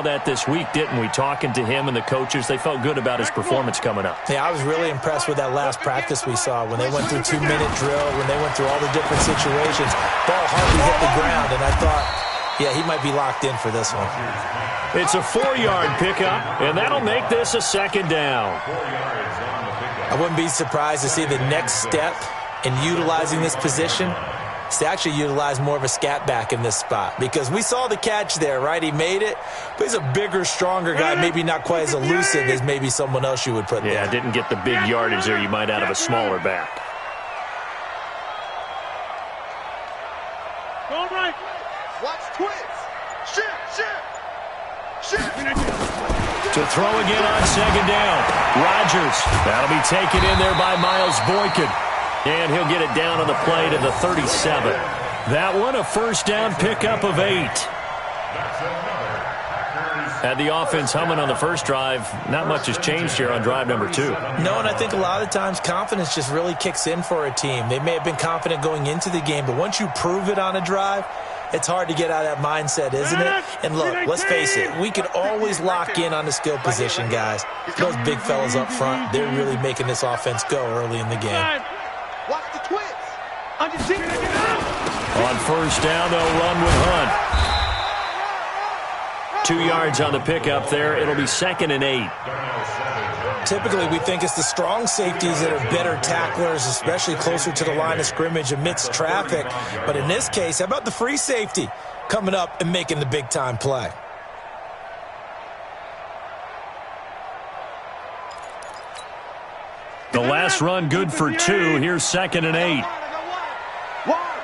that this week, didn't we? Talking to him and the coaches, they felt good about his performance coming up. Yeah, I was really impressed with that last practice we saw when they went through 2-minute drill, when they went through all the different situations. Ball hardly hit the ground, and I thought, yeah, he might be locked in for this one. It's a 4-yard pickup, and that'll make this a second down. I wouldn't be surprised to see the next step in utilizing this position is to actually utilize more of a scat back in this spot, because we saw the catch there, right? He made it, but he's a bigger, stronger guy, maybe not quite as elusive as maybe someone else you would put there. Yeah, didn't get the big yardage there you might out of a smaller back. Going right. Watch twins. Shift. To throw again on second down. Rodgers. That'll be taken in there by Miles Boykin. And he'll get it down on the play to the 37. That one, a first down pickup of 8. Had the offense humming on the first drive. Not much has changed here on drive number 2. No, and I think a lot of times confidence just really kicks in for a team. They may have been confident going into the game, but once you prove it on a drive, it's hard to get out of that mindset, isn't it? And look, let's face it, we can always lock in on the skill position, guys. Those big fellas up front, they're really making this offense go early in the game. Watch the twins. On first down, they'll run with Hunt. 2 yards on the pickup there. It'll be 2nd and 8. Typically, we think it's the strong safeties that are better tacklers, especially closer to the line of scrimmage amidst traffic. But in this case, how about the free safety coming up and making the big-time play? The last run good for 2. Here's 2nd and 8. Wide,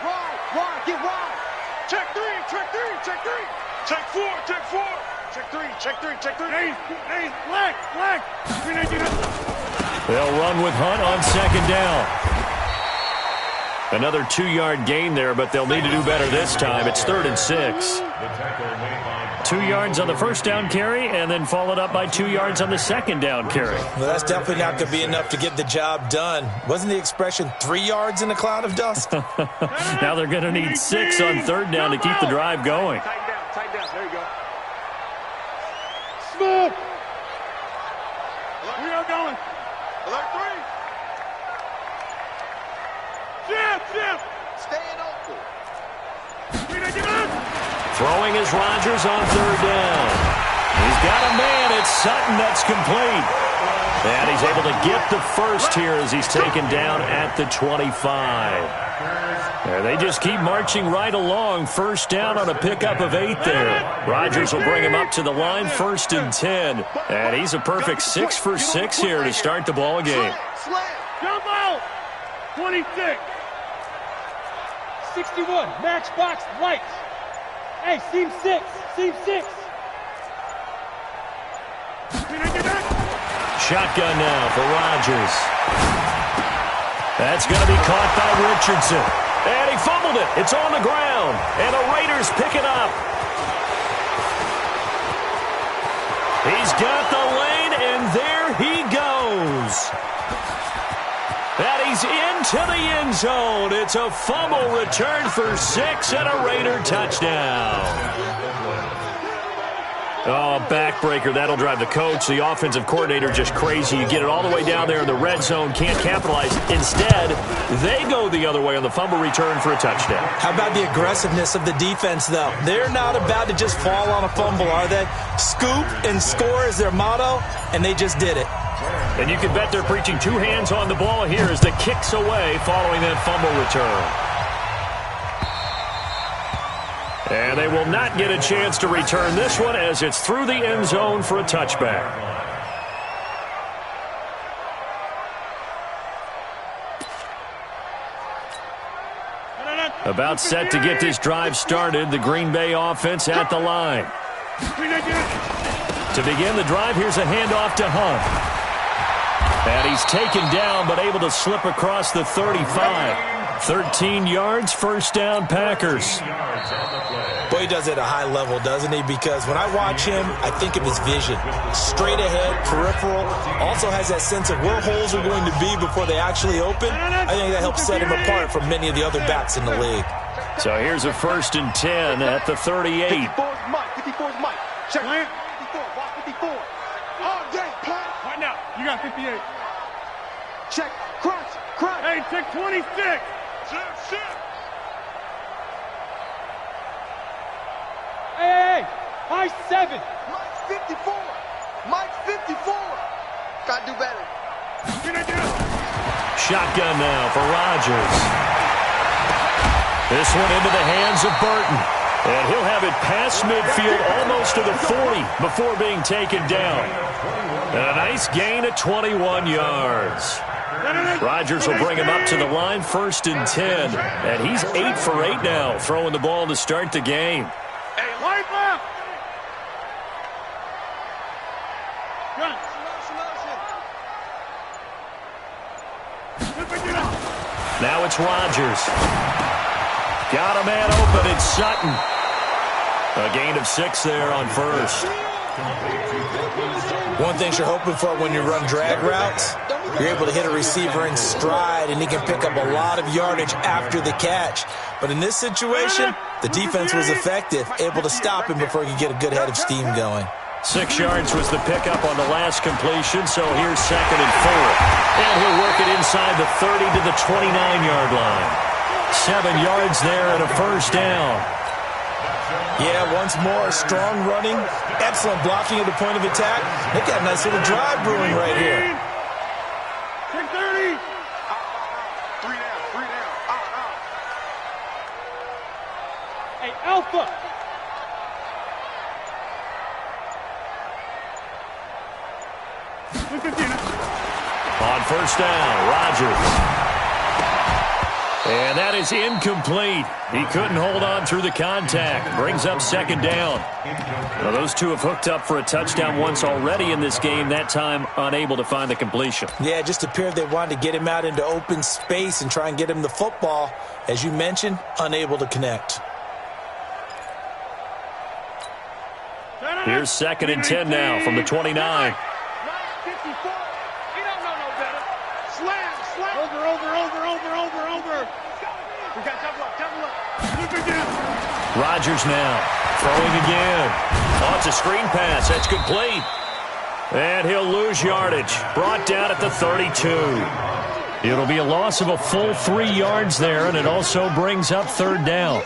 get wide. Check 3. Check 4. Check 3. Hey, leg. They'll run with Hunt on second down. Another 2-yard gain there, but they'll need to do better this time. It's 3rd and 6. 2 yards on the first down carry, and then followed up by 2 yards on the second down carry. Well, that's definitely not going to be enough to get the job done. Wasn't the expression 3 yards in a cloud of dust? Now they're going to need 6 on 3rd down to keep the drive going. Tighten down. There you go. Smooth. We are going. Alert 3. Shift. Staying open. Throwing is Rodgers on 3rd down. He's got a man. It's Sutton that's complete. And he's able to get the first here as he's taken down at the 25. And they just keep marching right along. First down on a pickup of 8 there. Rodgers will bring him up to the line, 1st and 10. And he's a perfect 6 for 6 here to start the ball game. Jump out. 26. 61. Matchbox lights. Hey, seam 6. Shotgun now for Rodgers. That's going to be caught by Richardson. And he fumbled it. It's on the ground. And the Raiders pick it up. He's got the lane, and there he goes. And he's into the end zone. It's a fumble return for 6 and a Raider touchdown. Oh, backbreaker. That'll drive the coach, the offensive coordinator, just crazy. You get it all the way down there in the red zone, can't capitalize. Instead, they go the other way on the fumble return for a touchdown. How about the aggressiveness of the defense, though? They're not about to just fall on a fumble, are they? Scoop and score is their motto, and they just did it. And you can bet they're preaching 2 hands on the ball here as the kicks away following that fumble return. And they will not get a chance to return this one as it's through the end zone for a touchback. About set to get this drive started, the Green Bay offense at the line. To begin the drive, here's a handoff to Hunt. And he's taken down, but able to slip across the 35. 13 yards, first down, Packers. Boy, he does it at a high level, doesn't he? Because when I watch him, I think of his vision. Straight ahead, peripheral. Also has that sense of where holes are going to be before they actually open. I think that helps set him apart from many of the other backs in the league. So here's a 1st and 10 at the 38. 54's Mike. Check. Walk 54. All day, play. Right now. You got 58. Check. Crunch. Crunch. Hey, check 26. Shit. Hey. High 7. Mike's 54. Mike's 54. Gotta do better. Shotgun now for Rodgers. This one into the hands of Burton. And he'll have it past midfield almost to the 40 before being taken down. And a nice gain of 21 yards. Rodgers will bring him up to the line, 1st and 10. And he's 8 for 8 now, throwing the ball to start the game. Hey, line left. Gun. Now it's Rodgers. Got a man open. It's Sutton. A gain of 6 there on 1st. One thing you're hoping for when you run drag routes, you're able to hit a receiver in stride, and he can pick up a lot of yardage after the catch. But in this situation, the defense was effective, able to stop him before he could get a good head of steam going. 6 yards was the pickup on the last completion, so here's 2nd and 4. And he'll work it inside the 30 to the 29-yard line. 7 yards there and a 1st down. Yeah, once more, strong running, excellent blocking at the point of attack. They got a nice little drive brewing right here. 630. 3 down. Hey, Alpha. On 1st down, Rodgers. And that is incomplete. He couldn't hold on through the contact. Brings up 2nd down. Well, those two have hooked up for a touchdown once already in this game, that time unable to find the completion. Yeah, it just appeared they wanted to get him out into open space and try and get him the football. As you mentioned, unable to connect. Here's 2nd and 10 now from the 29. 54. He don't know no better. Slam. Over. We got double up. Rodgers now throwing again. Oh, it's a screen pass. That's complete. And he'll lose yardage. Brought down at the 32. It'll be a loss of a full 3 yards there, and it also brings up 3rd down.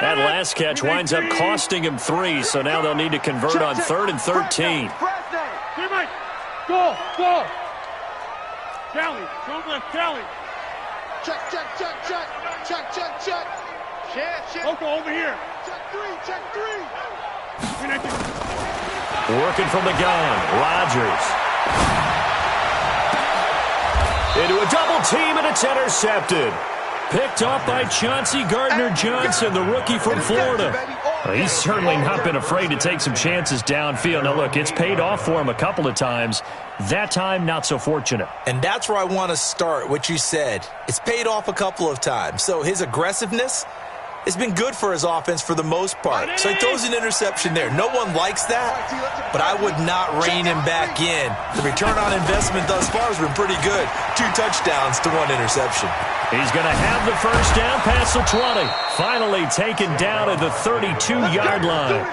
That last catch winds up costing him 3, so now they'll need to convert on 3rd and 13. Go. Kelly, front left, Kelly. Check. Loco over here. Check 3. Working from the gun, Rodgers. Into a double team, and it's intercepted. Picked off by Chauncey Gardner-Johnson, the rookie from Florida. Well, he's certainly not been afraid to take some chances downfield. Now, look, it's paid off for him a couple of times. That time, not so fortunate. And that's where I want to start, what you said. It's paid off a couple of times. So his aggressiveness has been good for his offense for the most part. So he throws an interception there. No one likes that, but I would not rein him back in. The return on investment thus far has been pretty good. 2 touchdowns to 1 interception. He's going to have the 1st down past the 20. Finally taken down at the 32-yard line.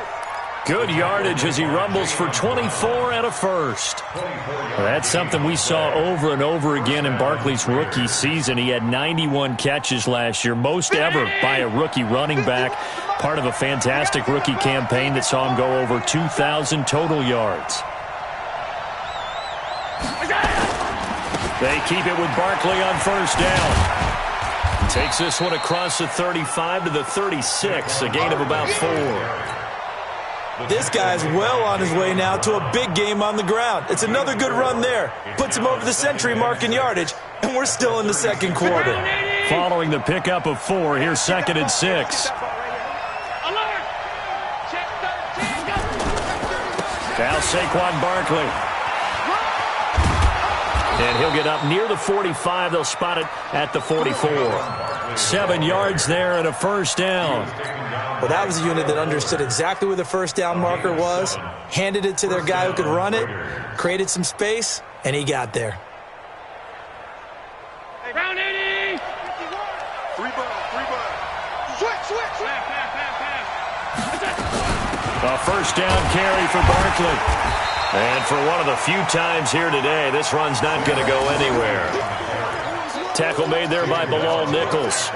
Good yardage as he rumbles for 24 and a 1st. Well, that's something we saw over and over again in Barkley's rookie season. He had 91 catches last year, most ever by a rookie running back. Part of a fantastic rookie campaign that saw him go over 2,000 total yards. They keep it with Barkley on 1st down. Takes this one across the 35 to the 36, a gain of about 4. This guy's well on his way now to a big game on the ground. It's another good run there. Puts him over the century mark in yardage, and we're still in the 2nd quarter. Following the pickup of 4, here's 2nd and 6. Now Saquon Barkley. And he'll get up near the 45. They'll spot it at the 44. 7 yards there and a 1st down. Well, that was a unit that understood exactly where the first down marker was, handed it to their guy who could run it, created some space, and he got there. Round 80! 3 ball. Switch. A first down carry for Barkley. And for one of the few times here today, this run's not going to go anywhere. Tackle made there by Bilal Nichols.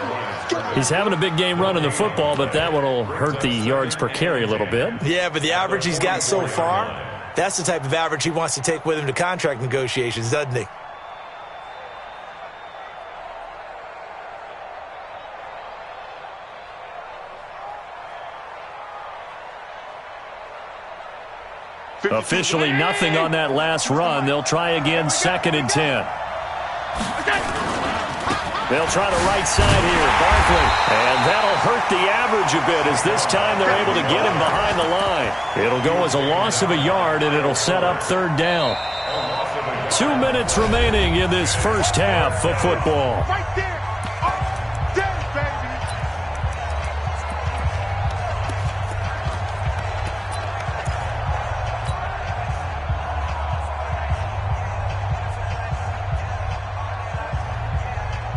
He's having a big game running the football, but that one will hurt the yards per carry a little bit. Yeah, but the average he's got so far, that's the type of average he wants to take with him to contract negotiations, doesn't he? Officially nothing on that last run. They'll try again, 2nd and 10. They'll try the right side here, Barkley. And that'll hurt the average a bit as this time they're able to get him behind the line. It'll go as a loss of a yard, and it'll set up 3rd down. 2 minutes remaining in this first half of football. Right there! All day, baby!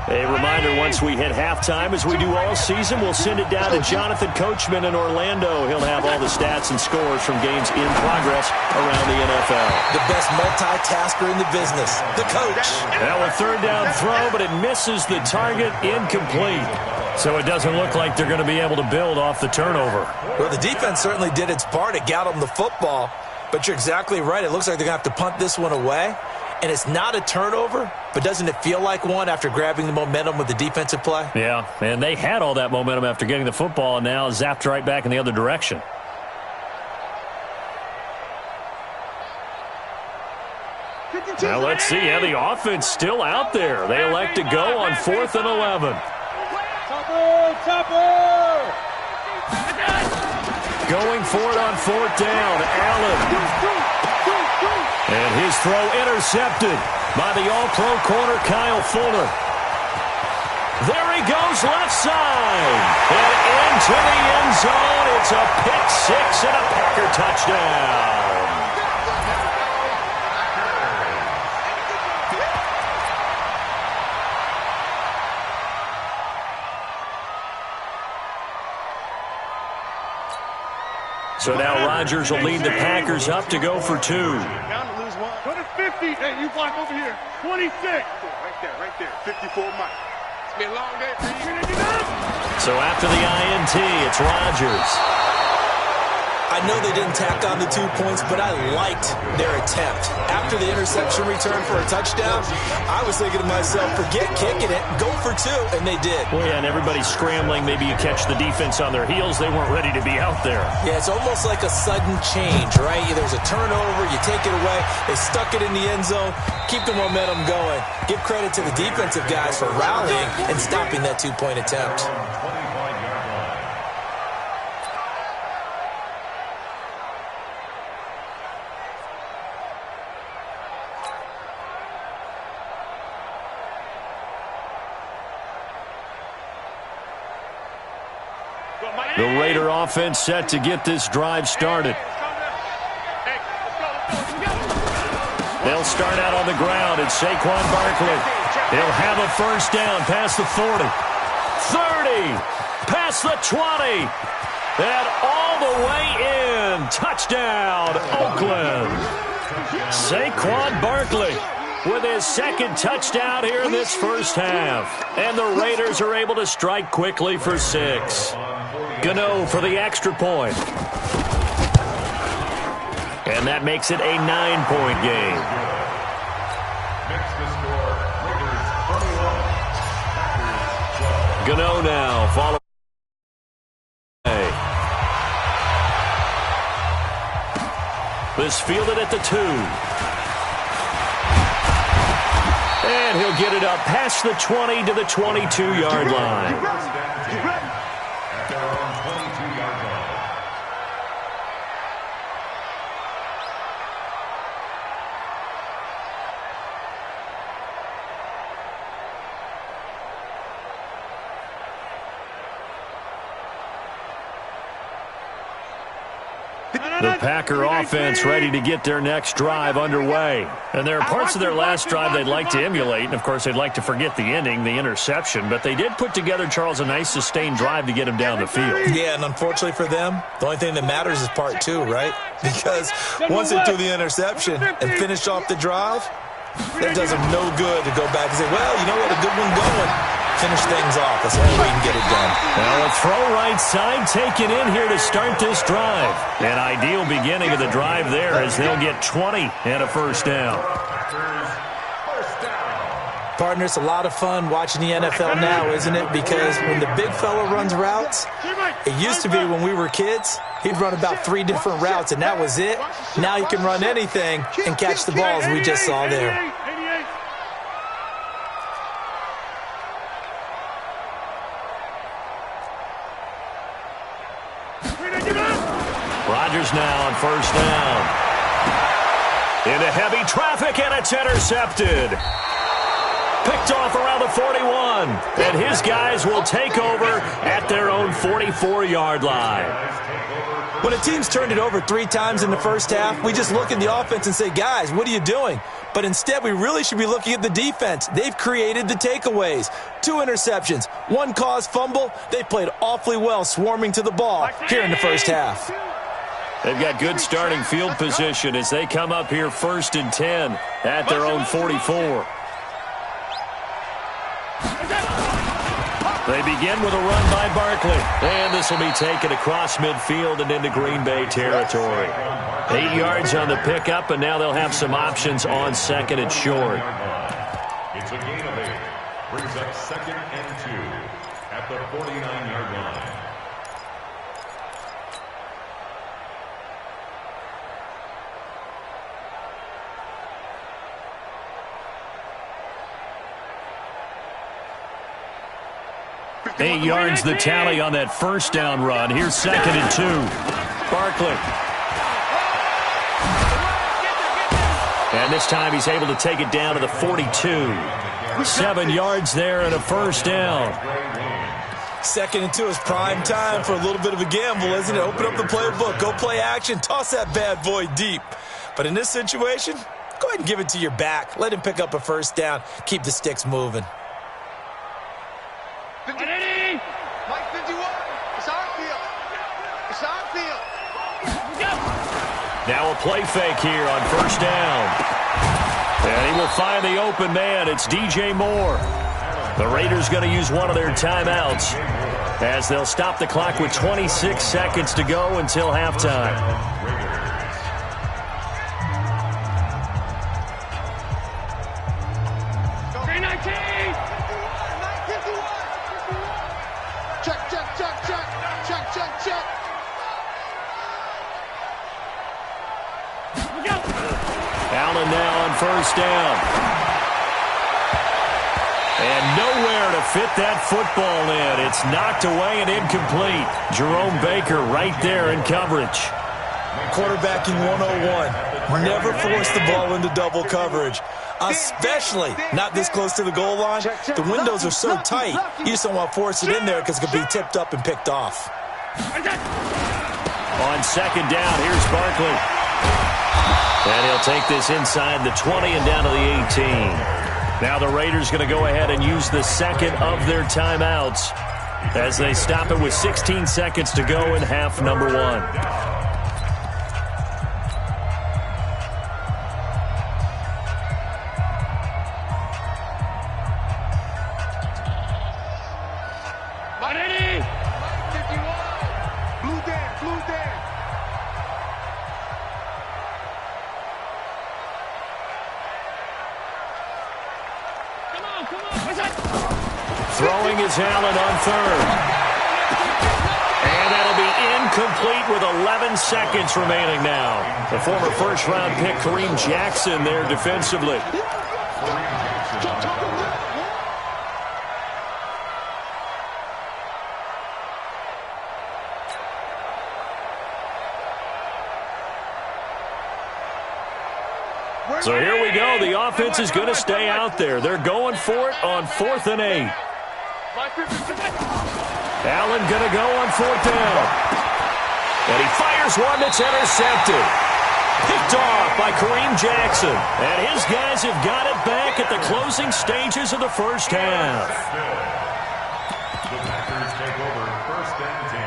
A reminder, once we hit halftime, as we do all season, we'll send it down to Jonathan Coachman in Orlando. He'll have all the stats and scores from games in progress around the NFL. The best multitasker in the business, the coach. Now a 3rd down throw, but it misses the target, incomplete. So it doesn't look like they're going to be able to build off the turnover. Well, the defense certainly did its part. It got them the football. But you're exactly right. It looks like they're going to have to punt this one away. And it's not a turnover, but doesn't it feel like one after grabbing the momentum with the defensive play? Yeah, and they had all that momentum after getting the football and now zapped right back in the other direction. Now let's see how the offense still out there. They elect to go on 4th and 11. Going for it on 4th down, Allen. And his throw intercepted by the all-pro corner, Kyle Fuller. There he goes, left side. And into the end zone. It's a pick six and a Packer touchdown. So now Rodgers will lead the Packers up to go for 2. Go to 50. Hey, you block over here. 26. Right there. 54 Mike. It's been a long day for you. So after the INT, it's Rodgers. I know they didn't tack on the 2 points, but I liked their attempt. After the interception return for a touchdown, I was thinking to myself, forget kicking it, go for 2, and they did. Well, yeah, and everybody's scrambling. Maybe you catch the defense on their heels. They weren't ready to be out there. Yeah, it's almost like a sudden change, right? There's a turnover, you take it away, they stuck it in the end zone, keep the momentum going. Give credit to the defensive guys for rallying and stopping that 2-point attempt. The Raider offense set to get this drive started. They'll start out on the ground. It's Saquon Barkley. He'll have a first down past the 40. 30. Past the 20. And all the way in. Touchdown, Oakland. Saquon Barkley with his 2nd touchdown here in this first half. And the Raiders are able to strike quickly for 6. Gano for the extra point. And that makes it a 9-point game. Gano now follow. This fielded at the 2. And he'll get it up past the 20 to the 22-yard line. The Packer offense ready to get their next drive underway. And there are parts of their last drive they'd like to emulate, and, of course, they'd like to forget the ending, the interception. But they did put together, Charles, a nice sustained drive to get him down the field. Yeah, and unfortunately for them, the only thing that matters is part two, right? Because once they threw the interception and finished off the drive, that does them no good to go back and say, well, you know what, a good one going. Finish things off. That's the only way you can get it done. Now a throw right side taken in here to start this drive. An ideal beginning of the drive there as they'll get 20 and a first down. Partner, it's a lot of fun watching the NFL now, isn't it? Because when the big fella runs routes, it used to be when we were kids, he'd run about 3 different routes, and that was it. Now he can run anything and catch the balls we just saw there. Rodgers now on first down. Into heavy traffic, and it's intercepted. Picked off around the 41. And his guys will take over at their own 44-yard line. When a team's turned it over 3 times in the first half, we just look at the offense and say, guys, what are you doing? But instead, we really should be looking at the defense. They've created the takeaways. 2 interceptions, 1 caused fumble. They played awfully well swarming to the ball here in the first half. They've got good starting field position as they come up here 1st and 10 at their own 44. They begin with a run by Barkley. And this will be taken across midfield and into Green Bay territory. 8 yards on the pickup, and now they'll have some options on 2nd and short. It's a gain of 8. Brings up 2nd and 2 at the 49-yard line. Eight yards the tally on that first down run. Here's 2nd and 2. Barkley. And this time he's able to take it down to the 42. 7 yards there and a first down. 2nd and 2 is prime time for a little bit of a gamble, isn't it? Open up the playbook, go play action, toss that bad boy deep. But in this situation, go ahead and give it to your back. Let him pick up a first down. Keep the sticks moving. Mike 51. It's our field. It's our field. Now a play fake here on first down. And he will find the open man. It's DJ Moore. The Raiders going to use one of their timeouts as they'll stop the clock with 26 seconds to go until halftime. Allen now on first down. And nowhere to fit that football in. It's knocked away and incomplete. Jerome Baker right there in coverage. Quarterbacking 101. Never force the ball into double coverage, especially not this close to the goal line. The windows are so tight, you just don't want to force it in there because it could be tipped up and picked off. On 2nd down, here's Barkley. And he'll take this inside the 20 and down to the 18. Now the Raiders going to go ahead and use the 2nd of their timeouts as they stop it with 16 seconds to go in half number 1. Throwing is Allen on 3rd. And that'll be incomplete with 11 seconds remaining now. The former first-round pick Kareem Jackson there defensively. So here we go. The offense is going to stay out there. They're going for it on 4th and 8. Allen going to go on 4th down. And he fires here's one that's intercepted. Picked off by Kareem Jackson. And his guys have got it back at the closing stages of the first half. The Packers take over first and 10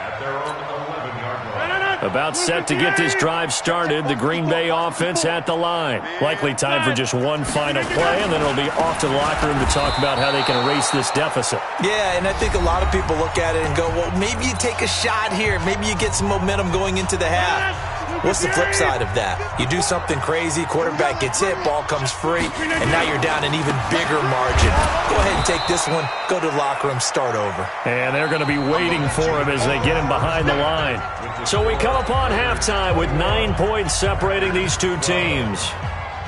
at their own 11-yard line. About set to get this drive started. The Green Bay offense at the line. Likely time for just one final play, and then it'll be off to the locker room to talk about how they can erase this deficit. Yeah, and I think a lot of people look at it and go, well, maybe you take a shot here. Maybe you get some momentum going into the half. What's the flip side of that? You do something crazy, quarterback gets hit, ball comes free, and now you're down an even bigger margin. Go ahead and take this one, go to the locker room, start over. And they're going to be waiting for him as they get him behind the line. So we come upon halftime with 9 points separating these two teams.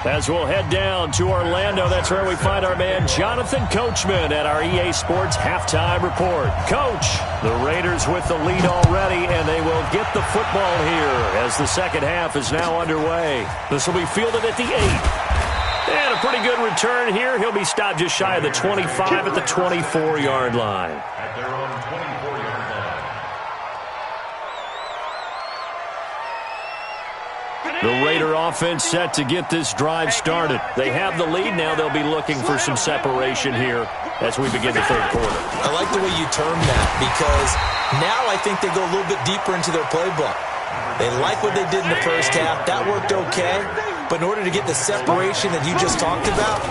As we'll head down to Orlando, that's where we find our man Jonathan Coachman at our EA Sports Halftime Report. Coach, the Raiders with the lead already, and they will get the football here as the second half is now underway. This will be fielded at the 8. And a pretty good return here. He'll be stopped just shy of the 25 at the 24-yard line. At their own 24-yard line. The Raider offense set to get this drive started. They have the lead. Now they'll be looking for some separation here as we begin the third quarter. I like the way you term that because now I think they go a little bit deeper into their playbook. They like what they did in the first half. That worked okay. But in order to get the separation that you just talked about,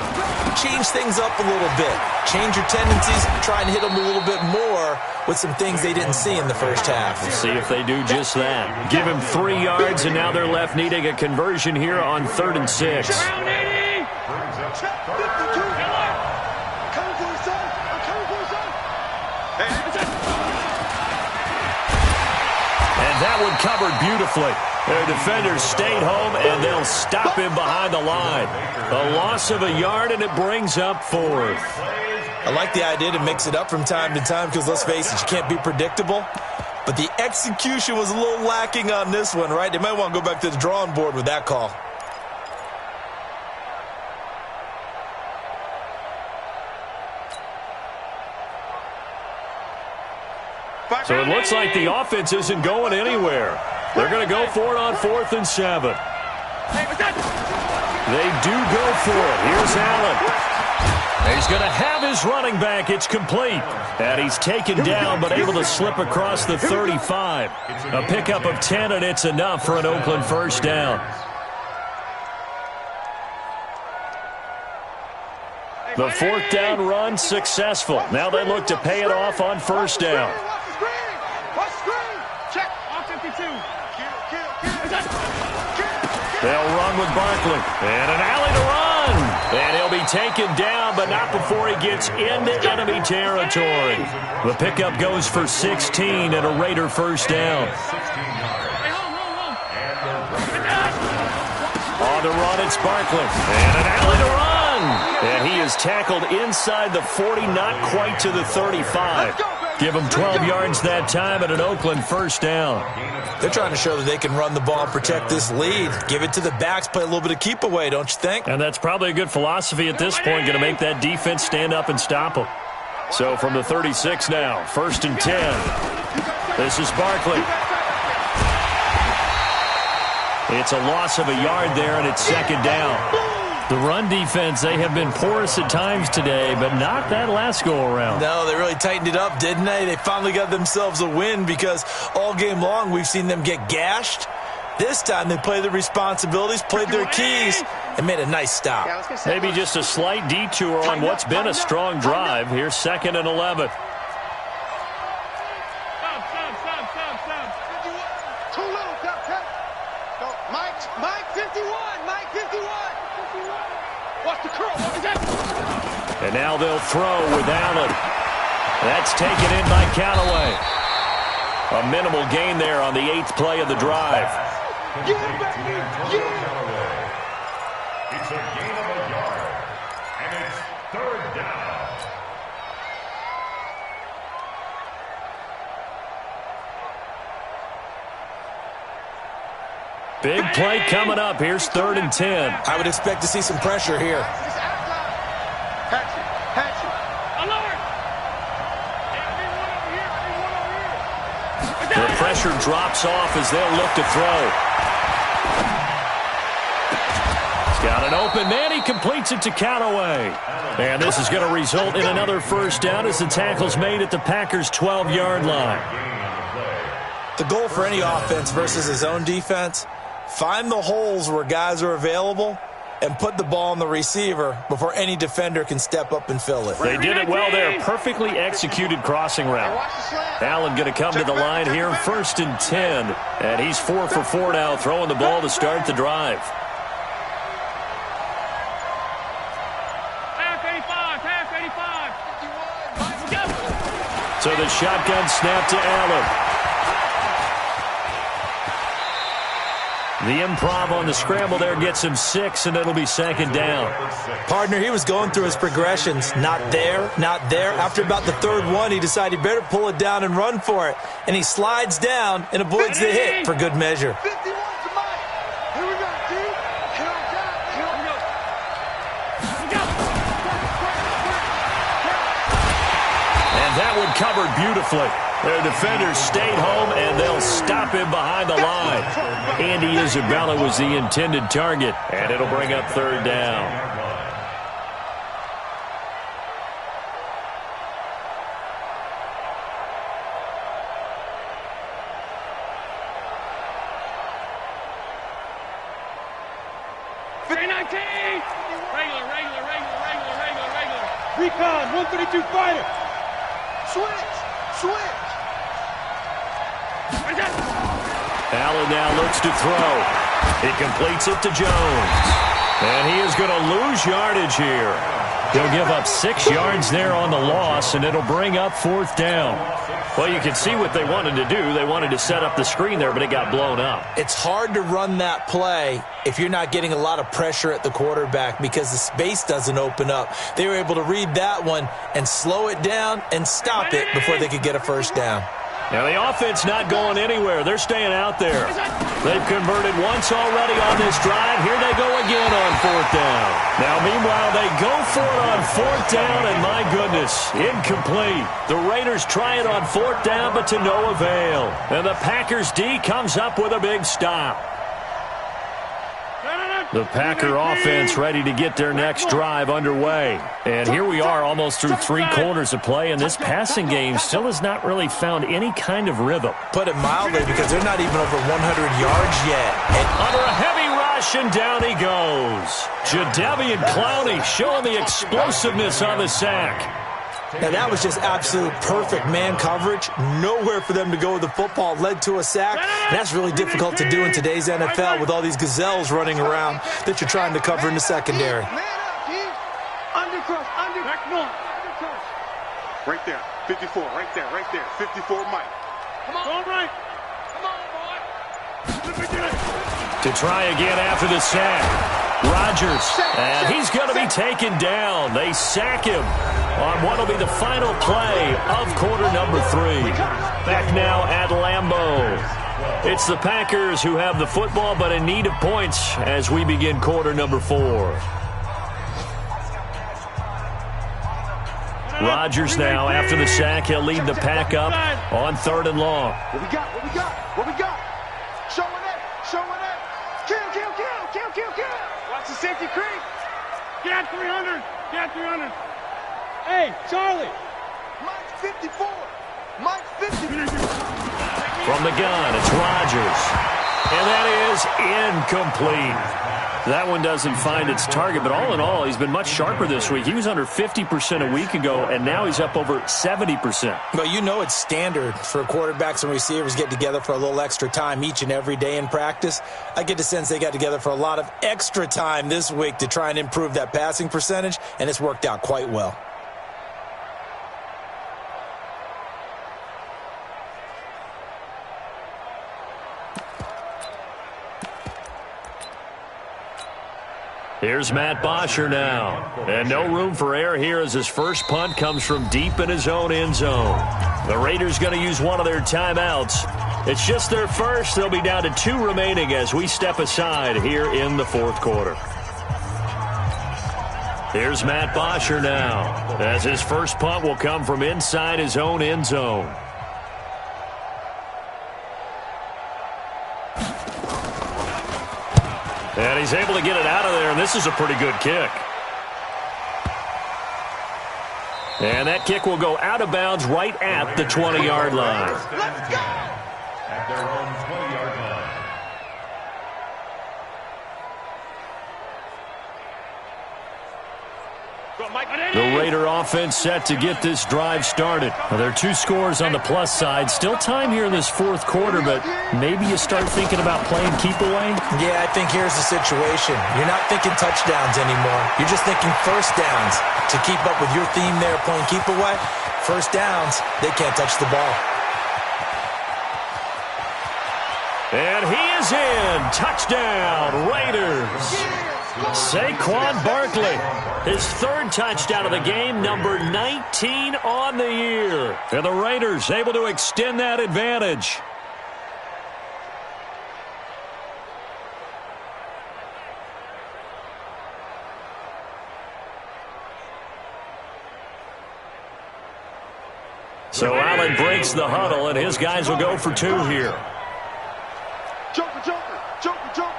change things up a little bit. Change your tendencies, try and hit them a little bit more with some things they didn't see in the first half. We'll see if they do just that. Give him 3 yards, and now they're left needing a conversion here on 3rd and 6. And that one covered beautifully. Their defenders stayed home, and they'll stop him behind the line. A loss of a yard, and it brings up 4th. I like the idea to mix it up from time to time because, let's face it, you can't be predictable. But the execution was a little lacking on this one, right? They might want to go back to the drawing board with that call. So it looks like the offense isn't going anywhere. They're going to go for it on 4th and 7. They do go for it. Here's Allen. He's going to have his running back. It's complete. And he's taken down but able to slip across the 35. A pickup of 10, and it's enough for an Oakland first down. The 4th down run successful. Now they look to pay it off on 1st down. They'll run with Barkley. And an alley to run. And he'll be taken down, but not before he gets into enemy territory. The pickup goes for 16 and a Raider first down. On the run, it's Barkley. And an alley to run. And he is tackled inside the 40, not quite to the 35. Give him 12 yards that time and an Oakland first down. They're trying to show that they can run the ball and protect this lead. Give it to the backs, play a little bit of keep away, don't you think? And that's probably a good philosophy at this point, going to make that defense stand up and stop them. So from the 36 now, 1st and 10. This is Barkley. It's a loss of a yard there, and it's 2nd down. The run defense, they have been porous at times today, but not that last go-around. No, they really tightened it up, didn't they? They finally got themselves a win because all game long we've seen them get gashed. This time they played their responsibilities, played their keys, and made a nice stop. Maybe just a slight detour on what's been a strong drive. Here's 2nd and 11. And now they'll throw with Allen. That's taken in by Callaway. A minimal gain there on the 8th play of the drive. It's a gain of a yard, and it's 3rd down. Big play coming up. Here's 3rd and 10. I would expect to see some pressure here. The pressure pressure drops off as they'll look to throw. He's got an open man. He completes it to Callaway. And this is going to result in another first down as the tackle's made at the Packers' 12-yard line. The goal for any offense versus his own defense, find the holes where guys are available and put the ball on the receiver before any defender can step up and fill it. They did it well there. Perfectly executed crossing route. Allen going to come to the line here, 1st and 10. And he's 4 for 4 now, throwing the ball to start the drive. Half 85. So the shotgun snap to Allen. The improv on the scramble there gets him 6, and it'll be 2nd down. Partner, he was going through his progressions. Not there, not there. After about the 3rd one, he decided he better pull it down and run for it. And he slides down and avoids the hit for good measure. 51 to Mike. Here we go, dude. Here we go. And that one covered beautifully. Their defenders stayed home, and they'll stop him behind the line. Andy Isabella was the intended target, and it'll bring up 3rd down. Regular. Recon, 132 fighter. Switch. Allen now looks to throw. He completes it to Jones. And he is going to lose yardage here. He'll give up 6 yards there on the loss, and it'll bring up 4th down. Well, you can see what they wanted to do. They wanted to set up the screen there, but it got blown up. It's hard to run that play if you're not getting a lot of pressure at the quarterback because the space doesn't open up. They were able to read that one and slow it down and stop it before they could get a first down. Now, the offense not going anywhere. They're staying out there. They've converted once already on this drive. Here they go again on 4th down. Now, meanwhile, they go for it on 4th down, and my goodness, incomplete. The Raiders try it on 4th down, but to no avail. And the Packers D comes up with a big stop. The Packer offense ready to get their next drive underway. And here we are almost through 3 quarters of play, and this passing game still has not really found any kind of rhythm. Put it mildly, because they're not even over 100 yards yet. And under a heavy rush, and down he goes. Jadeveon Clowney showing the explosiveness on the sack. Now, that was just absolute perfect man coverage. Nowhere for them to go with the football. Led to a sack. And that's really difficult to do in today's NFL with all these gazelles running around that you're trying to cover in the secondary. Man up, Keith. Undercrush. Right there, 54, right there. 54, Mike. Come on. Right. Come on, boy. To try again after the sack. Rodgers, and he's going to be taken down. They sack him on what will be the final play of quarter number 3. Back now at Lambeau. It's the Packers who have the football, but in need of points as we begin quarter number 4. Rodgers now, after the sack, he'll lead the pack up on 3rd and long. What we got? Showing it. Kill. Watch the safety creep. Get 300. Hey, Charlie. Mike 54. From the gun, it's Rodgers. And that is incomplete. That one doesn't find its target, but all in all, he's been much sharper this week. He was under 50% a week ago, and now he's up over 70%. Well, you know it's standard for quarterbacks and receivers to get together for a little extra time each and every day in practice. I get the sense they got together for a lot of extra time this week to try and improve that passing percentage, and it's worked out quite well. Here's Matt Bosher now. And no room for error here as his first punt comes from deep in his own end zone. The Raiders going to use one of their timeouts. It's just their first. They'll be down to 2 remaining as we step aside here in the 4th quarter. Here's Matt Bosher now as his first punt will come from inside his own end zone. And he's able to get it out of there, and this is a pretty good kick. And that kick will go out of bounds right at the 20-yard line. Let's go! At their own 20-yard line. The Raider offense set to get this drive started. Now, there are 2 scores on the plus side. Still time here in this fourth quarter, but maybe you start thinking about playing keep away? Yeah, I think here's the situation. You're not thinking touchdowns anymore. You're just thinking first downs. To keep up with your theme there, playing keep away, first downs, they can't touch the ball. And he is in. Touchdown, Raiders. Saquon Barkley, his 3rd touchdown of the game, number 19 on the year. And the Raiders able to extend that advantage. So Allen breaks the huddle, and his guys will go for 2 here. Joker, Joker, Joker, Joker.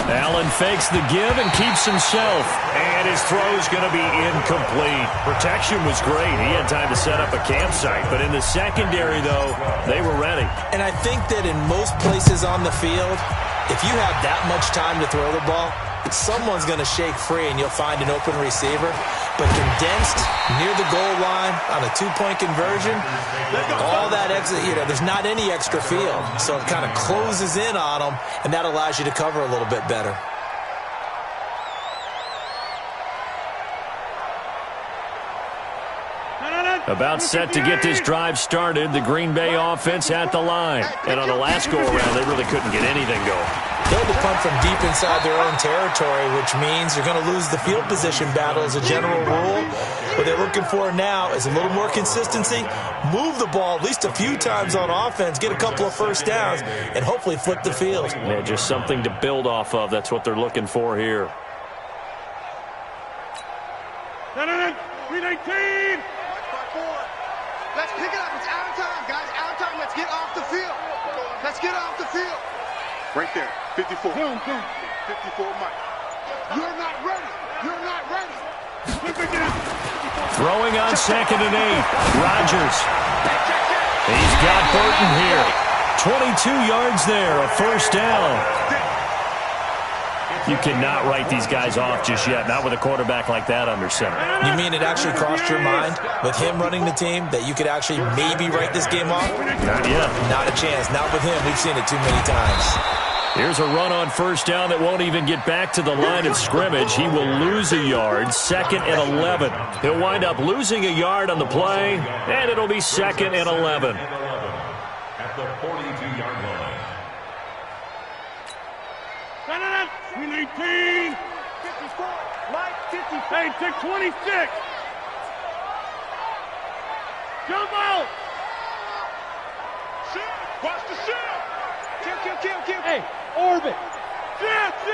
Allen fakes the give and keeps himself. And his throw's going to be incomplete. Protection was great. He had time to set up a campsite. But in the secondary, though, they were ready. And I think that in most places on the field, if you have that much time to throw the ball, someone's going to shake free and you'll find an open receiver. But condensed near the goal line on a 2-point conversion, all that extra, there's not any extra field. So it kind of closes in on them, and that allows you to cover a little bit better. About set to get this drive started, the Green Bay offense at the line. And on the last go-around, they really couldn't get anything going. They'll be pumped from deep inside their own territory, which means you're going to lose the field position battle as a general rule. What they're looking for now is a little more consistency, move the ball at least a few times on offense, get a couple of first downs, and hopefully flip the field. Yeah, just something to build off of. That's what they're looking for here. 319! Let's pick it up. It's out of time, guys. Out of time. Let's get off the field. Let's get off the field. Right there. 54. 54, Mike. You're not ready. You're not ready. Throwing on 2nd and 8. Rodgers. He's got Burton here. 22 yards there. A first down. You cannot write these guys off just yet, not with a quarterback like that under center. You mean it actually crossed your mind with him running the team that you could actually maybe write this game off? Not yet. Not a chance. Not with him. We've seen it too many times. Here's a run on first down that won't even get back to the line of scrimmage. He will lose a yard, 2nd and 11. He'll wind up losing a yard on the play, and it'll be 2nd and 11. At the 42-yard line. 319! 54. Mike, 54. Hey, take 26! Jump out! Shift. Watch the shift. Kill. Hey, orbit! Shift!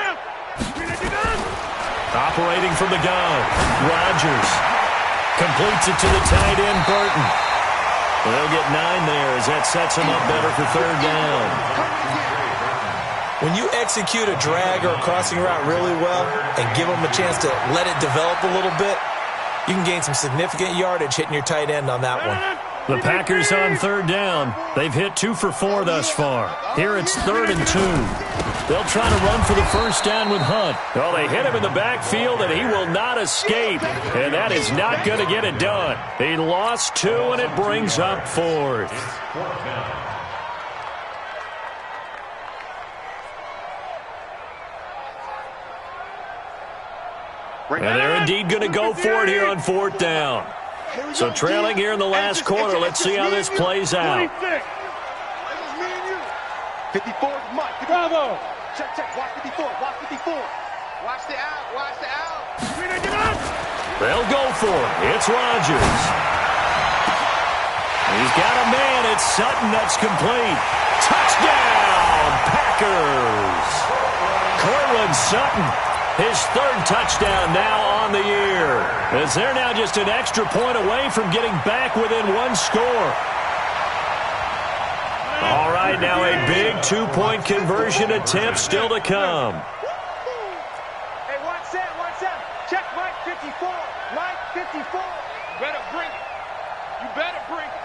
Operating from the gun, Rodgers completes it to the tight end, Burton. They'll get 9 there as that sets him up better for 3rd down. When you execute a drag or a crossing route really well and give them a chance to let it develop a little bit, you can gain some significant yardage hitting your tight end on that one. The Packers on 3rd down. They've hit 2 for 4 thus far. Here it's 3rd and 2. They'll try to run for the first down with Hunt. Well, they hit him in the backfield, and he will not escape. And that is not going to get it done. He lost 2, and it brings up 4th. And they're indeed going to go for it here on 4th down. So trailing here in the last quarter. Let's see how this plays out. 54, Mike. Bravo! Check. Watch 54. Watch the out. They'll go for it. It's Rodgers. He's got a man. It's Sutton. That's complete. Touchdown, Packers. Cortland Sutton. His 3rd touchdown now on the year. As they're now just an extra point away from getting back within 1 score. All right, right, now a big two-point conversion attempt still to come. Hey, 1-7. Check Mike 54. Mike 54. You better bring it. You better bring it.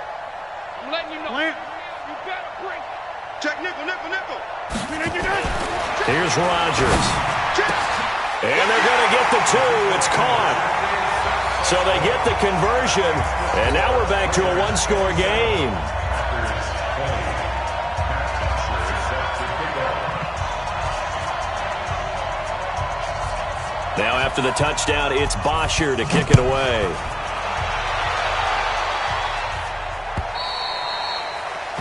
I'm letting you know. You better bring it. Check nickel. Here's Rodgers. And they're going to get the two. It's caught. So they get the conversion, and now we're back to a one-score game. Now after the touchdown, it's Bosher to kick it away.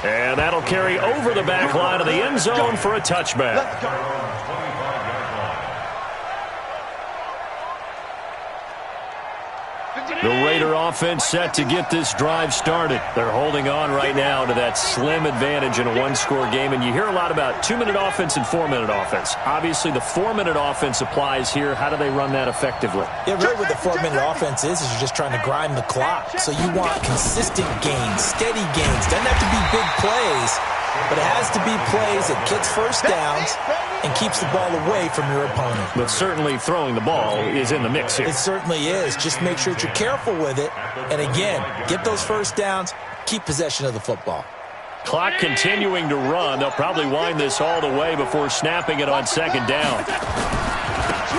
And that'll carry over the back line of the end zone for a touchback. The Raider offense set to get this drive started. They're holding on right now to that slim advantage in a one-score game. And you hear a lot about 2-minute offense and 4-minute offense. Obviously, the 4-minute offense applies here. How do they run that effectively? Yeah, really what the 4-minute offense is you're just trying to grind the clock. So you want consistent gains, steady gains. Doesn't have to be big plays, but it has to be plays that gets first downs and keeps the ball away from your opponent. But certainly throwing the ball is in the mix here. It certainly is. Just make sure that you're careful with it. And again, get those first downs, keep possession of the football. Clock continuing to run. They'll probably wind this all the way before snapping it on second down.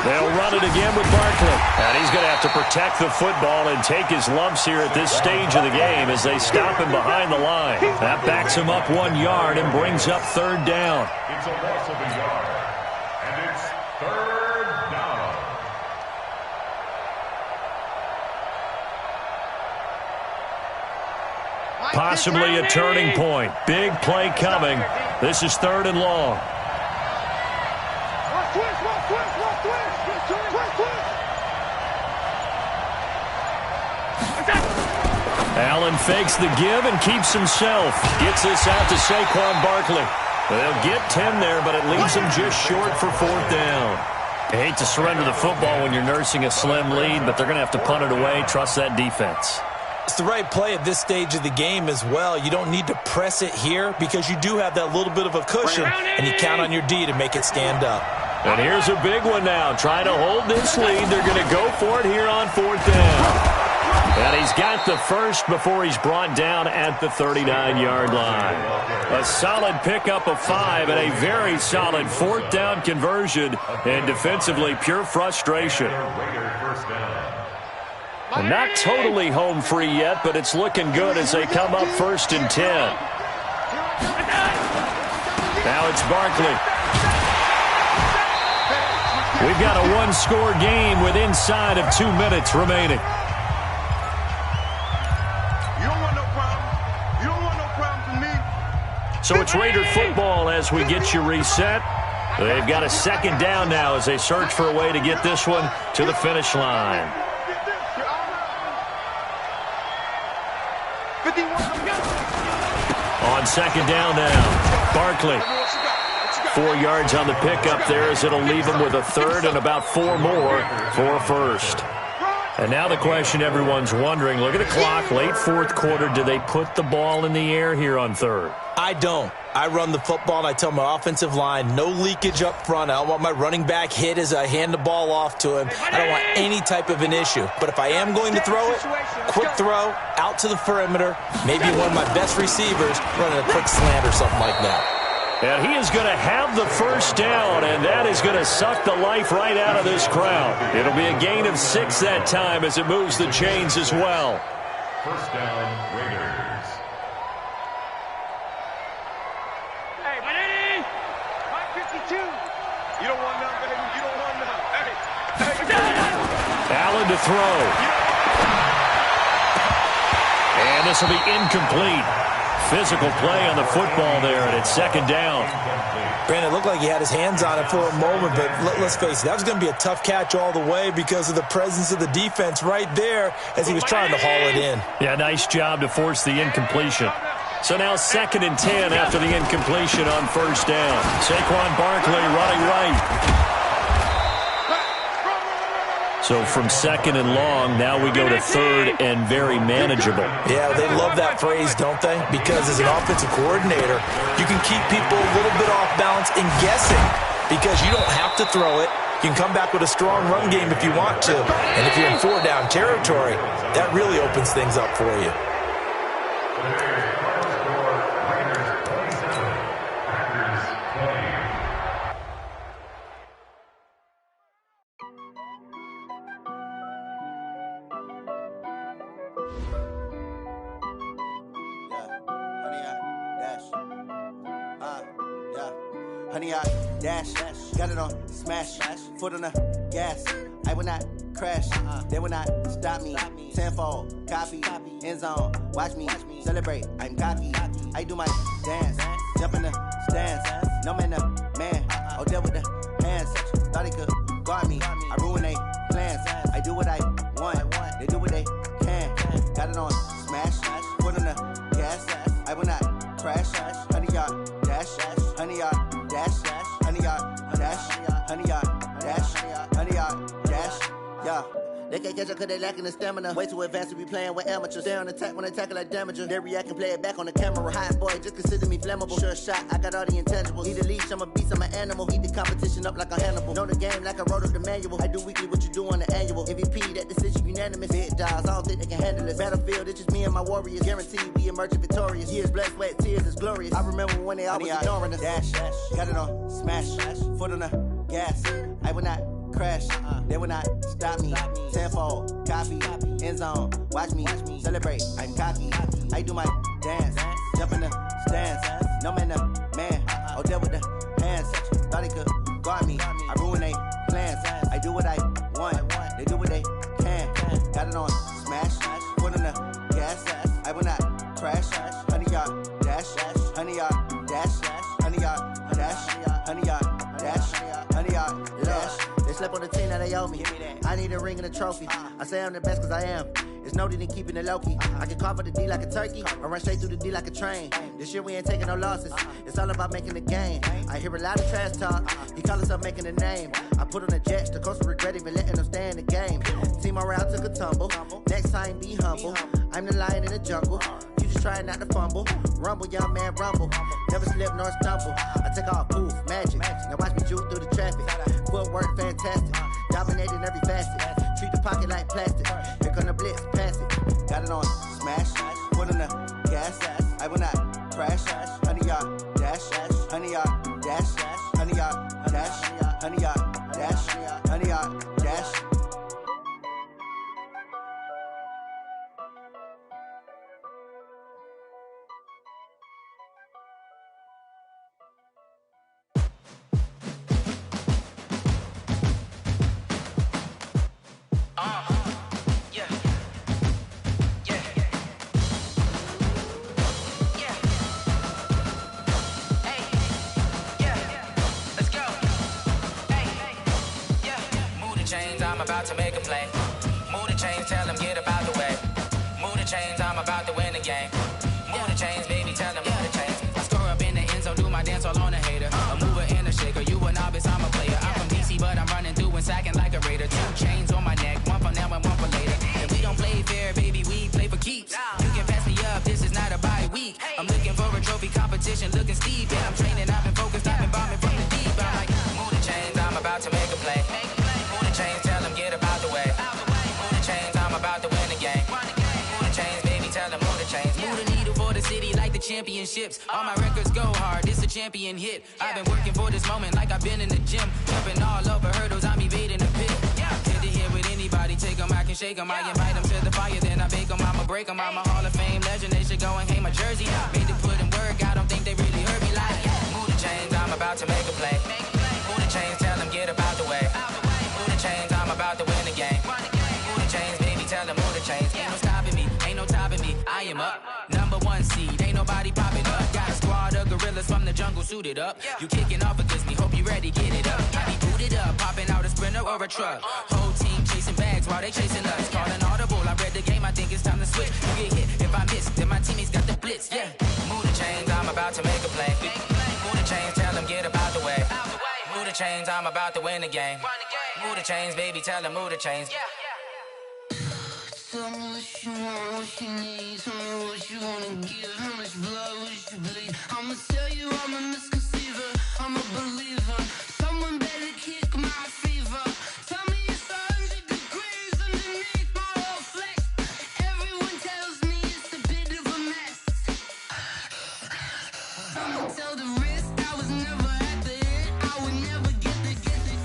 They'll run it again with Barkley. And he's going to have to protect the football and take his lumps here at this stage of the game as they stop him behind the line. That backs him up 1 yard and brings up third down. It's a loss of a yard. And it's third down. Possibly a turning point. Big play coming. This is third and long. Allen fakes the give and keeps himself. Gets this out to Saquon Barkley. They'll get 10 there, but it leaves them just short for fourth down. You hate to surrender the football when you're nursing a slim lead, but they're going to have to punt it away. Trust that defense. It's the right play at this stage of the game as well. You don't need to press it here because you do have that little bit of a cushion, and you count on your D to make it stand up. And here's a big one now. Trying to hold this lead. They're going to go for it here on fourth down. And he's got the first before he's brought down at the 39-yard line. A solid pickup of 5 and a very solid fourth down conversion. And defensively, pure frustration. And not totally home free yet, but it's looking good as they come up first and 10. Now it's Barkley. We've got a one-score game with inside of 2 minutes remaining. So it's Raider football as we get you reset. They've got a second down now as they search for a way to get this one to the finish line. On second down now, Barkley. 4 yards on the pickup there as it'll leave him with a third and about 4 more for a first. And now the question everyone's wondering, look at the clock, late fourth quarter, do they put the ball in the air here on third? I don't. I run the football, and I tell my offensive line, no leakage up front. I don't want my running back hit as I hand the ball off to him. I don't want any type of an issue. But if I am going to throw it, quick throw, out to the perimeter, maybe one of my best receivers running a quick slant or something like that. And he is going to have the first down, and that is going to suck the life right out of this crowd. It'll be a gain of 6 that time as it moves the chains as well. First down, Raiders. Hey, buddy! 552. You don't want none, baby. You don't want none. Hey. Allen to throw. And this will be incomplete. Physical play on the football there, and it's second down. Brandon, it looked like he had his hands on it for a moment, but let's face it, that was going to be a tough catch all the way because of the presence of the defense right there as he was trying to haul it in. Yeah, nice job to force the incompletion. So now second and 10 after the incompletion on first down. Saquon Barkley running right. So from second and long, now we go to third and very manageable. Yeah, they love that phrase, don't they? Because as an offensive coordinator, you can keep people a little bit off balance and guessing because you don't have to throw it. You can come back with a strong run game if you want to. And if you're in 4-down territory, that really opens things up for you. Honey, I dash, got it on smash, foot on the gas. I will not crash, they will not stop me. Tenfold, copy, end zone, watch me celebrate. I'm cocky, I do my dance, jump in the stands. No man, man, oh, there with the hands. Thought he could guard me, I ruin they plans. I do what I want, they do what they can. Got it on smash, foot on the gas. I will not crash, honey, y'all dash, honey, y'all dash, honey, y'all dash, honey, y'all dash, honey, y'all dash, yeah. They can't catch up cause they lacking the stamina. Way too advanced to be playing with amateurs. Stay on attack when they tackle like damager. They react and play it back on the camera. Hot boy, just consider me flammable. Sure shot, I got all the intangibles. Need a leash, I'm a beast, I'm an animal. Eat the competition up like a Hannibal. Know the game like I wrote up the manual. I do weekly what you do on the annual. MVP, that decision unanimous. Big dogs, I don't think they can handle this. Battlefield, it's just me and my warriors. Guaranteed we emerging victorious. Years, blood, sweat, tears, is glorious. I remember when they always ignoring us. Dash, got it on smash, foot on the gas. I will not crash, they will not stop me. Tenfold, copy, end zone, watch me celebrate. I'm cocky, I do my dance, jump in the stands. No man, man, oh, there with the hands. Thought he could guard me, I ruin they plans. I do what I want, they do what they can. Got it on smash, foot on the gas. I will not crash, honey, y'all dash, honey, y'all dash, honey, y'all dash, honey, y'all dash, honey, y'all dash. They slept on the team that they owe me. I need a ring and a trophy. I say I'm the best cause I am. It's no need in keeping it low-key. I can carve up the D like a turkey or run straight through the D like a train. This year we ain't taking no losses. It's all about making the game. I hear a lot of trash talk. He call himself making a name. I put on the Jets. The coach will regret even letting them stay in the game. Team morale took a tumble. Next time be humble. I'm the lion in the jungle. You just trying not to fumble. Rumble, young man, rumble. Never slip nor stumble. I take off, poof, magic. Now watch me juke through the traffic. Footwork fantastic. Dominating every facet. Treat the pocket like plastic. Here come the blitz, pass it. Got it on smash. Foot on the gas. I will not crash. Honey, y'all dash. Honey, y'all dash. Honey, y'all dash. Honey, y'all dash. Honey, y'all dash. About to make a play. Move the chains, tell them get about the way. Move the chains, I'm about to win the game. Move the chains, baby, tell them move the chains. I score up in the end zone, do my dance all on a hater. A mover and a shaker, you a novice, I'm a player. I'm from DC, but I'm running through and sacking like a raider. 2 chains on my neck, one for now and one for later. And we don't play fair, baby, we play for keeps. You can pass me up, this is not a bye week. I'm looking for a trophy competition, looking steep. And I'm training, I've been focused, I've been bombing from the deep. I'm like, move the chains, I'm about to make a play. Move the chains, tell them get about the way. Move the chains, I'm about to win the game. Move the chains, baby, tell them move the chains. Move the needle for the city like the championships. All my records go hard, it's a champion hit. I've been working for this moment like I've been in the gym. Jumping all over hurdles, I'm evading the pit. Head to head with anybody, take them, I can shake them. I invite them to the fire, then I bake them, I'ma break them. I'm a Hall of Fame legend, they should go and hang my jersey. Made to put in work, I don't think they really heard me like, move the chains, I'm about to make a play. Move the chains, tell them get about the way. Move the chains, I'm about to win the game. Move the chains, baby, tell them move the chains. Ain't no stopping me, ain't no topping me. I am up, number 1 seed, ain't nobody popping up. Got a squad of gorillas from the jungle suited up. You kicking off against me, hope you ready, get it up. I be booted up, popping out a sprinter or a truck. Whole team chasing bags while they chasing us. Calling audible, I read the game, I think it's time to switch. You get hit, if I miss, then my teammates got the blitz, yeah. Move the chains, I'm about to make a play. Move the chains, tell them get about the way. Move the the chains, I'm about to win the game. Move the chains, baby, tell them move the chains. Tell me what you want, what you need. Tell me what you wanna give. How much blood would you bleed? I'ma tell you I'm a misconceiver. I'm a believer. Someone better kick my fever. Tell me it's 100 degrees underneath my whole flesh. Everyone tells me it's a bit of a mess. Someone tell the risk I was never at the end. I would never get the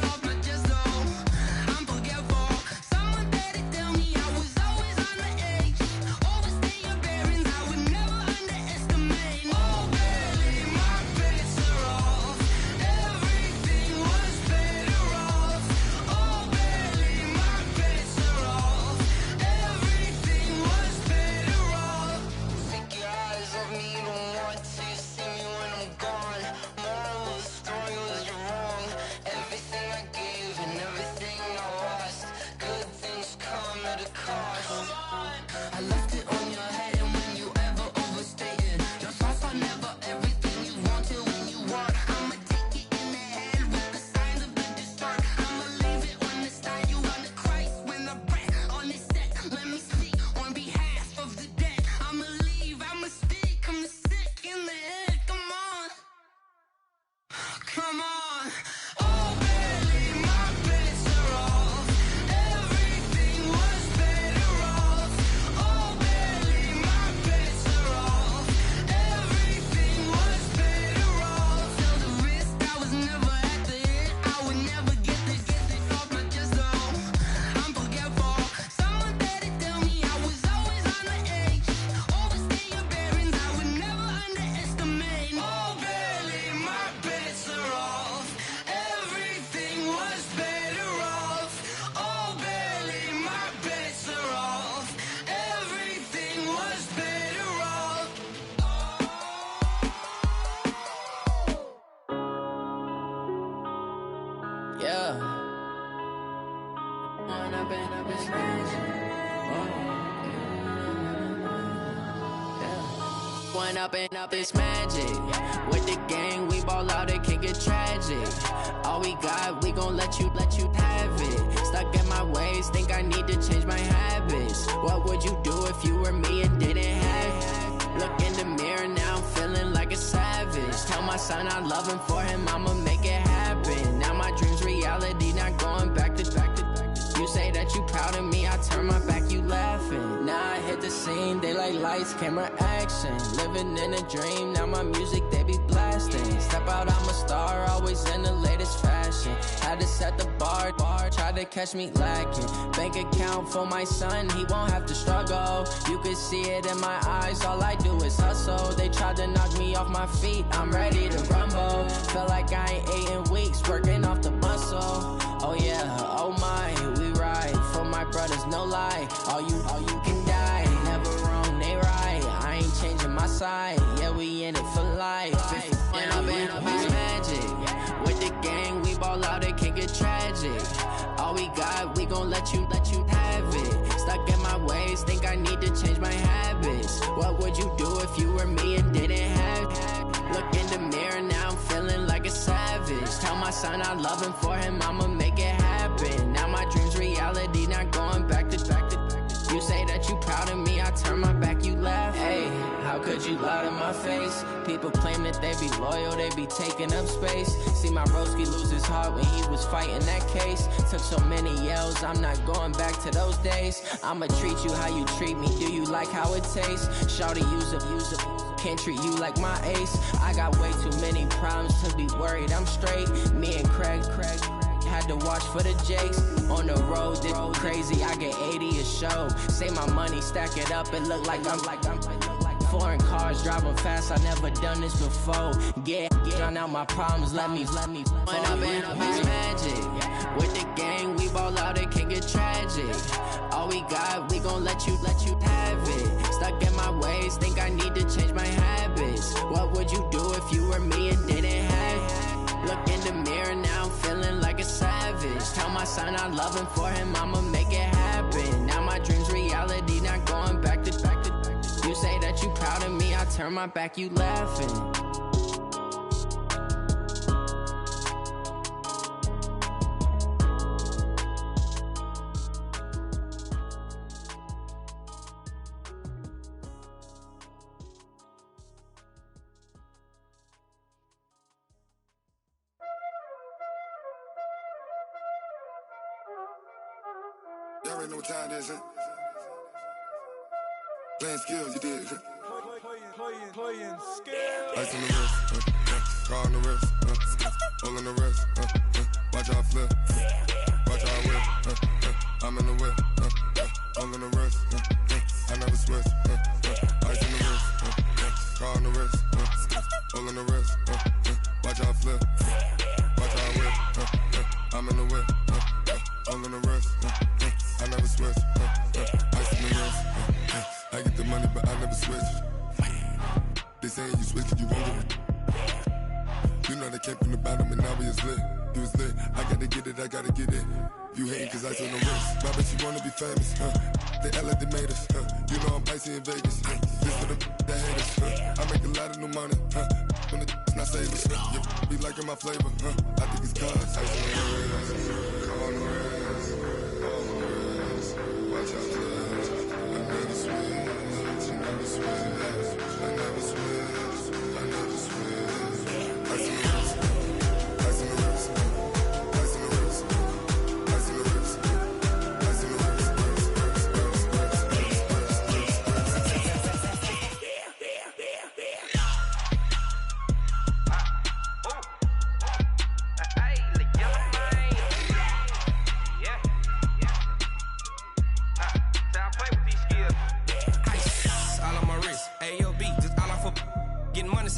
off my chest though. I'm forgetful. Someone better tell me I was always on the edge. Overstay your bearings, I would never underestimate. Oh baby, my bets are off. Everything was better off. Oh baby, my bets are off. Everything was better off. Take your eyes off me, you don't want to see me when I'm gone. Moral of the story was you're wrong. Everything I gave and everything I lost. Good things come at a cost. I left it on your head, and when you ever overstay it, your thoughts are never everything you wanted when you want. I'ma take it in the head with the signs of the distort. I'ma leave it on the side. You on the Christ when the breath on this set. Let me speak on behalf of the dead. I'ma leave, I'ma speak. I'm the sick in the head. Come on, come on. Oh baby, my bets are off. Everything was better off. Oh baby, my bets are off. Everything was better off. Tell the risk I was never at the end. I would never get this off my chest though. I'm forgetful. Someone better tell me I was always on the edge. Overstay your bearings, I would never underestimate. Oh baby, my bets are off. Everything was better off. Oh baby, my bets are off. Everything was better off. Yeah. When I've been up this When up this magic. With the gang, we ball out, it can get tragic. All we got, we gon' let you have it. Stuck in my ways, think I need to change my habits. What would you do if you were me and didn't have it? Look in the mirror, now I'm feeling like a savage. Tell my son I love him, for him I'ma make it happen. Now my dream's reality, not going back to. You say that you proud of me, I turn my back, you laughing. Now I hit the scene, they like lights, camera, action. Living in a dream, now my music, they be blasting. Step out, I'm a star, always in the latest fashion. Had to set the bar, try to catch me lacking. Bank account for my son, he won't have to struggle. You can see it in my eyes, all I do is hustle. They tried to knock me off my feet, I'm ready to rumble. Feel like I ain't ate in weeks, working off the muscle. Oh yeah, oh my, we ride for my brothers, no lie. All you can die, never wrong, they right. I ain't changing my side, yeah, we in it for life. When I'm in it's magic. With the gang, we ball out, it can get tragic. All we got, we gon' let you have it. Stuck in my ways, think I need to change my habits. What would you do if you were me and didn't have it? Look in the mirror, now I'm feeling like a savage. Tell my son I love him, for him I'ma make it happen. Now my dream's reality, not going back to. You say that you proud of me, I turn my back, you laugh. Hey, how could you lie to my face? People claim that they be loyal, they be taking up space. See my broski lose his heart when he was fighting that case. Took so many yells, I'm not going back to those days. I'ma treat you how you treat me, do you like how it tastes? Shawty, use up, can't treat you like my ace. I got way too many problems to be worried, I'm straight. Me and Craig had to watch for the Jakes. On the road, this crazy, I get 80 a show. Say my money, stack it up, it look like I'm foreign cars, driving fast, I never done this before. Get drown out my problems, let me When I'm in it's magic. With the gang, we ball out, it can get tragic. All we got, we gon' let you have it. Stuck in my ways, think I need to change my habits. What would you do if you were me and didn't have it? Look in the mirror, now I'm feeling like a savage. Tell my son I love him, for him I'ma make it happen. Now my dream's reality, not going back to. You say that you proud of me, I turn my back, you laughing. Y'all already know what time it is, huh? Playing skills, you did. Playing skills. Ice on the wrist, car on the wrist, all on the wrist, watch out flip, watch out whip, I'm in the whip, all on the wrist, I never switch, ice on the wrist, car on the wrist, all on the wrist, watch out flip, watch out whip, I'm in the whip, all on the wrist, I never switch, ice on the wrist, I get the money but I never switch. They saying you switch cause you won't get it. You know they came from the bottom and now we is lit. You was lit, I gotta get it, I gotta get it. You hating cause I on the wrist. My bitch, you wanna be famous, They act like they made us, You know I'm icy in Vegas, This for the that hate us, I make a lot of new money, When it's not savers, You be liking my flavor, I think it's cause ice on the wrist, car on the wrist, all on the wrist. Watch out, cuz I never switch, I never switch, I never switch, I never switch. Ice on the wrist, ice on the wrist, ice on the wrist, ice on the wrist, ice on the wrist.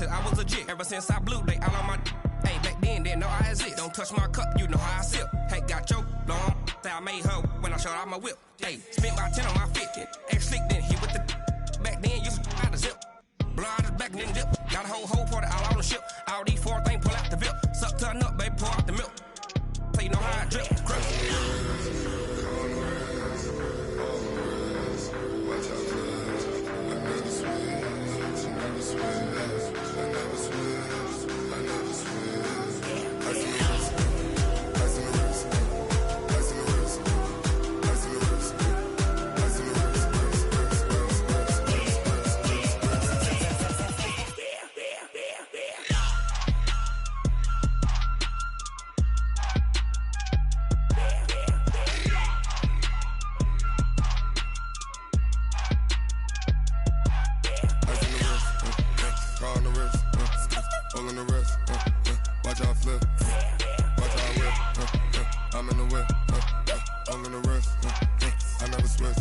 I was legit. Ever since I blew, they all on my hey, back then, didn't know I exist. Don't touch my cup, you know how I sip. Hey, got your long, say I made her when I showed out my whip. Hey, spent about 10 on my 50. Ex-slick, then hit with the back then, used to out the zip. Blow out the back, then dip. Got a whole party all on the ship. All these 4 things, pull out the VIP. Suck to a nut, baby, pour out the milk. So you know how I drip. Crush. Watch out, cuz I never switch, I never switch. I never switch, I never switch. Ice in the wrist, ice in the wrist, ice in the wrist, ice in the wrist, ice in the wrist, car on the wrist, all on the wrist, watch out flip, watch out whip, I'm in the whip, all on the wrist, I never switch.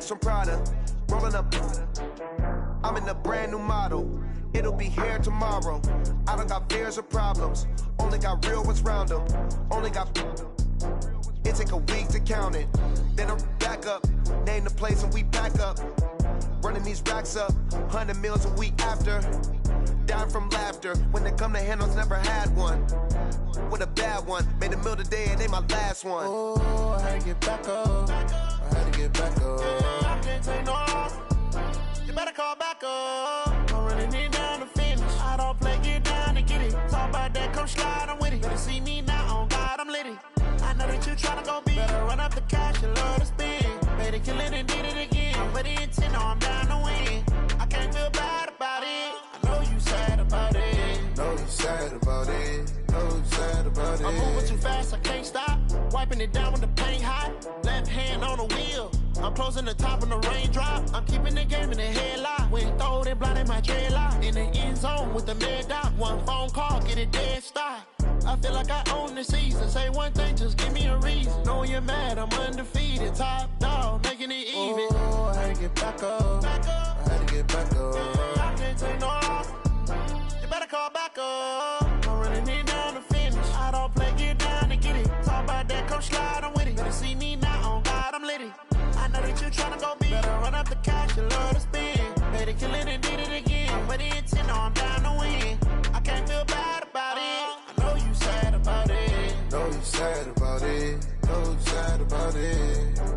From Prada, rolling up. I'm in a brand new model. It'll be here tomorrow. I don't got fears or problems. Only got real ones round them. Only got. It take a week to count it. Then I'm back up. Name the place and we pack up. Running these racks up. 100 meals a week after. Down from laughter. When they come to handles, never had one. With a bad one. Made a meal today and they my last one. Oh, I had to get back up. I had to get back up. I can't take no loss. You better call back up. I'm running it down to finish. I don't play, get down to get it. Talk about that, come slide, I'm with it. Better see me now, on God, I'm litty. I know that you tryna go big. Better run up the cash, you love to spend. Better kill it and did it again. I'm with the intent, no, I'm down to win. I can't feel bad about it. I know you sad about it. Know you sad about it. Know you sad about it. I'm moving too fast, I can't stop. Wiping it down with the paint hot. Left hand on the wheel. I'm closing the top on the raindrop. I'm keeping the game in the headlock. When throw it blind in my dreadlock. In the end zone with the mid dot. One phone call, get it dead stop. I feel like I own the season. Say one thing, just give me a reason. Knowing you're mad, I'm undefeated. Top dog, making it even. Oh, I get back up. I had to get back up. I can't take no loss. You better call back up. I'm running it down to finish. I don't play, get down to get it. Talk about that, come slide, I'm with it. Better see me now, on God, I'm litty. I know that you tryna go big. Better run up the cash, you love to spend. Better kill it and did it again. But the intent, no, I'm down to win. I can't feel bad about it. I know you sad about it. Know you sad about it. Know you sad about it.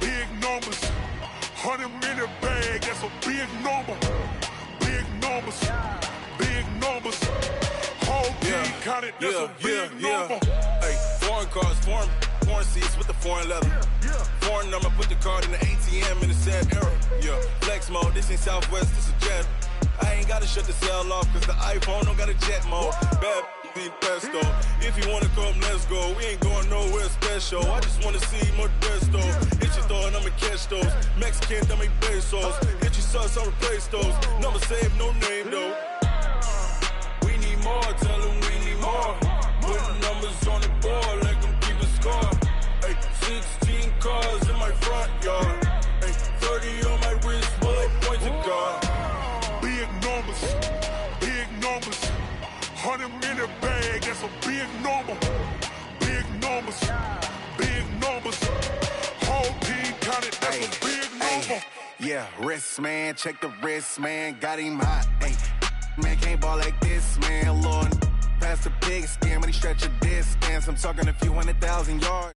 Big numbers, 100-minute bag, that's a big number. Big numbers, whole team counted, that's a big number. Hey, foreign cars, foreign seats with the foreign leather. Foreign number, put the card in the ATM in the sad era. Yeah, flex mode, this ain't Southwest, this a jet. I ain't gotta shut the cell off, cause the iPhone don't got a jet mode. Bad need pesto. If you wanna come, let's go. We ain't going nowhere special. I just wanna see more Modesto. Hit your throw and I'ma catch those. Mexican, dummy pesos. Hit your sus, I'll replace those. Number save, no name though. We need more, tell them we need more. Put the numbers on the board, let them keep a score. Hey, 16 cars in my front yard. Hey, 30 on my wrist, bullet pointed guard. Big numbers, 100-minute bag, that's a big number. Big numbers, whole team counted, that's a big number. Yeah, wrist man, check the wrist man, got him hot. Ay, man can't ball like this, man. Lord, past the big scan when he stretch a distance. I'm talking a few 100,000 yards.